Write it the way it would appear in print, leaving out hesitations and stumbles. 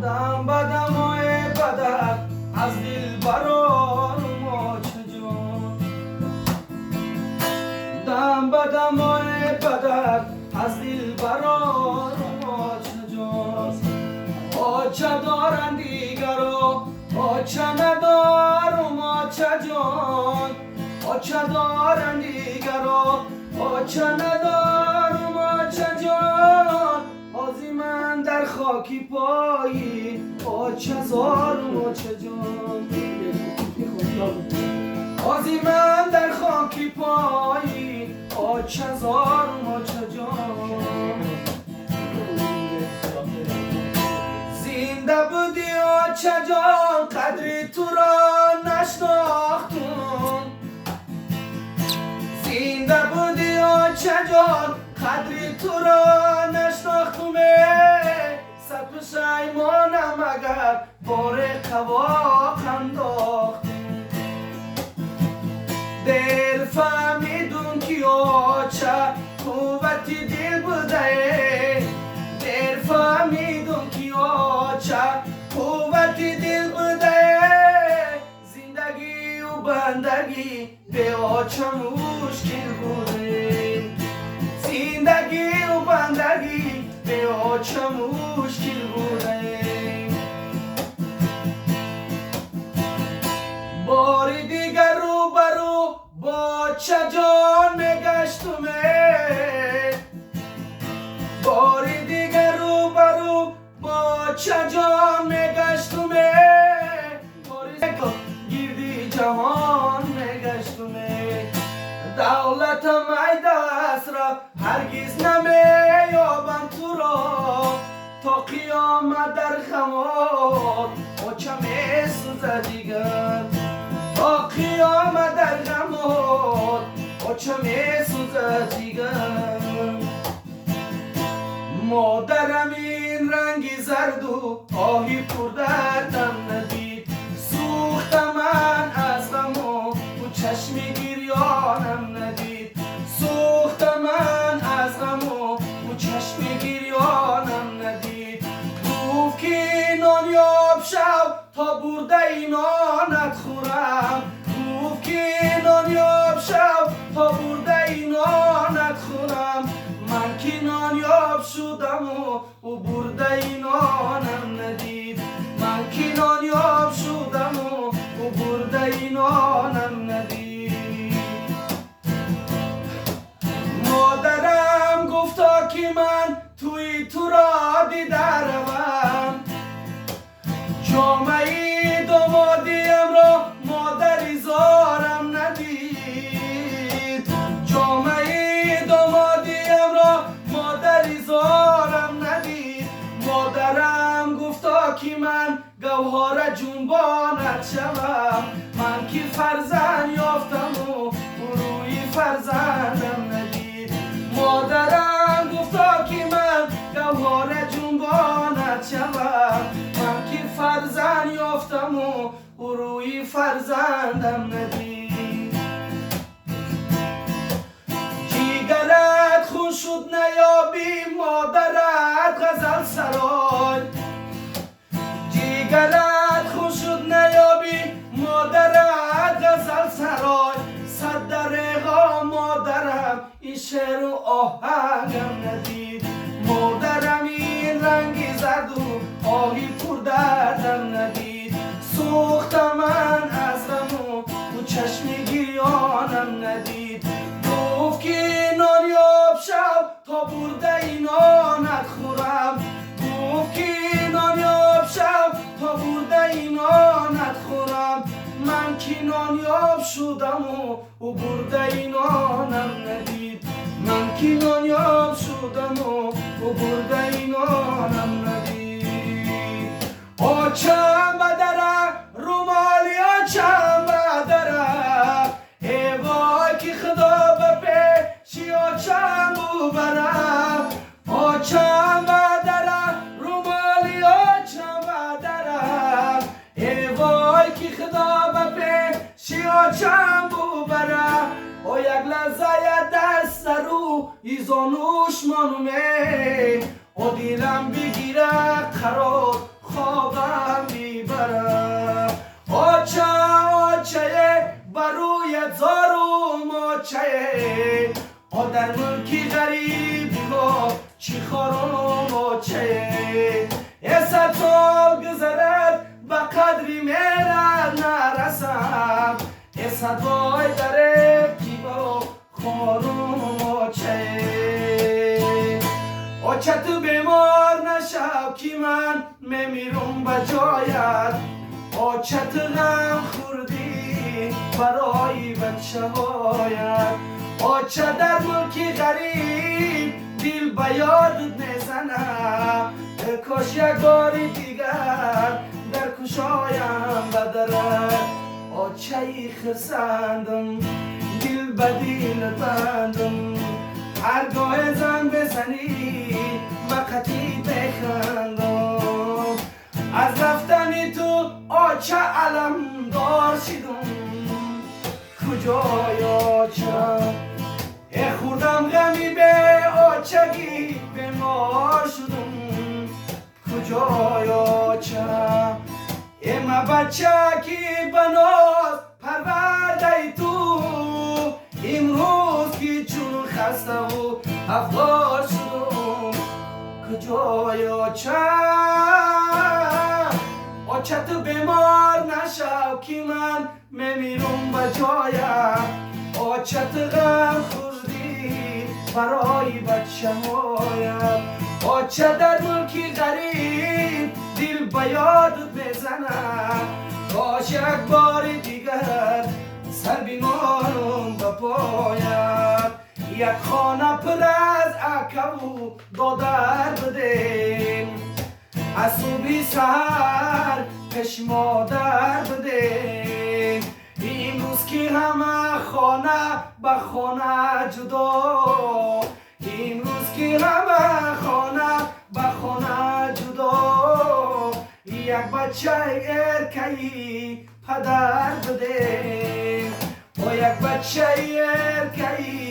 دم بدمای بدر از دل برار ما چجان دم بدمای بدر از دل برار ما چجان آچه دارن دیگرو آچه ندار ما چجان آچه دارن دیگرو آچه ندار ما چجان آزی من در خاکی پایی آچه زار ما چجان آزی من در خاکی پایی آچه زار ما چجان زنده بودی آچه جان قدری تو را نشناختم زنده بودی آچه جان قدری تو را نشناختم صد پشیمانم اگر بار قواق انداختم دل فهمیدم که آچه قوتی دل بوده دل فهمیدم که آچه قوتی دل بوده زندگی و بندگی به آچه مشکل بوده زندگی و بندگی به آچه مشکل بوده بار دیگر رو برو با چه جان میگشتم بار دیگر رو برو با چه جان میگشتم گردی جهان میگشتم دولتم ای دست را هرگز نمیابم تو را تا قیامت در خمات آچه میسوزه دیگر تا قیامت در خمات آچه میسوزه دیگر مادرم این رنگی زرد و آهی پر دردم ندید سوخت من از غم و چشم گریانم ندید سوخت من از غم و چشم گریانم ندید گفت که نانیاب شو تا برده این نانت خورم گفت که نانیاب شو تا برده این نانت خورم من که نانیاب شدم و او برده این نانم ندید من که نانیاب شدم و او برده این نانم ندید مادرم گفتا که من توی تو را دیده روم جامعه دامادیم را مادری زارم ندید جامعه دامادیم را مادری زارم ندید مادرم گفتا که من گوهر جنبانت شوم من که فرزند یافتم و روی فرزندم ندید مادرم گفتا که من گوهر جنبانت شوم من که فرزند یافتم و روی فرزندم ندید جیگرت خون شد نیابی مادرت غزل سرای جیگرت خون شد نیابی مادرت غزل سرای صد دریغا مادرم این شعر و آهنگم ندید مادرم این رنگی زرد و آهی پر دردم ندید سوخت من از غم و چشم گریانم ندید گفت که نانیاب شو تا برده این نانت خورم گفت که نانیاب شو تا برده این نانت خورم من که نانیاب شدم و او برده این نانم ندید من که نانیاب شدم و او برده این نانم ندید آچم بدره رومالی آچم بدره ای وای که خدا بپیشی آچم ببره آچم بدره رومالی آچم بدره ای وای که خدا بپیشی آچم ببره او یک لحظه دست رو ایزانوش منومه او دیلم بگیره قرار خواب در ملکی غریبی ما چی خورم و چه 100 سال گذرد به قدری میرد نرسم 100 وای در کی با خورم و چه آچت بیمار نشو کی من میمیرم به جایت آچت غم خوردی برای بچه هایت آچت در ملکی غریب دل به یادت میزنم کاش یک باری دیگر در کشایم بدرد آچه خرسندم دل به دل بندم هرگاه زن بزنی وقتی بخندم از رفتن تو آچه علم دار شدم کجای آچه خوردم غمی به آچگی بیمار شدم کجای آچه ما بچه کی بناز پرورده تو امروز کی چون خسته و افغار شدم کجای آچه آچه تو بیمار نشو کی من میمیرم به جایم آچه تو غم خوردی برای بچه هایم آچه در ملکی غریب دل به یادت بزنم کاش یک بار دیگر سر بیمارم بپایم یک خانه پر از عکو دادر بدیم از صبح سحر پیش مادر بدیم امروز که همه خانه به خانه جدا امروز که همه خانه به خانه جدا یک بچه ارکی پدر بدیم با یک بچه ارکی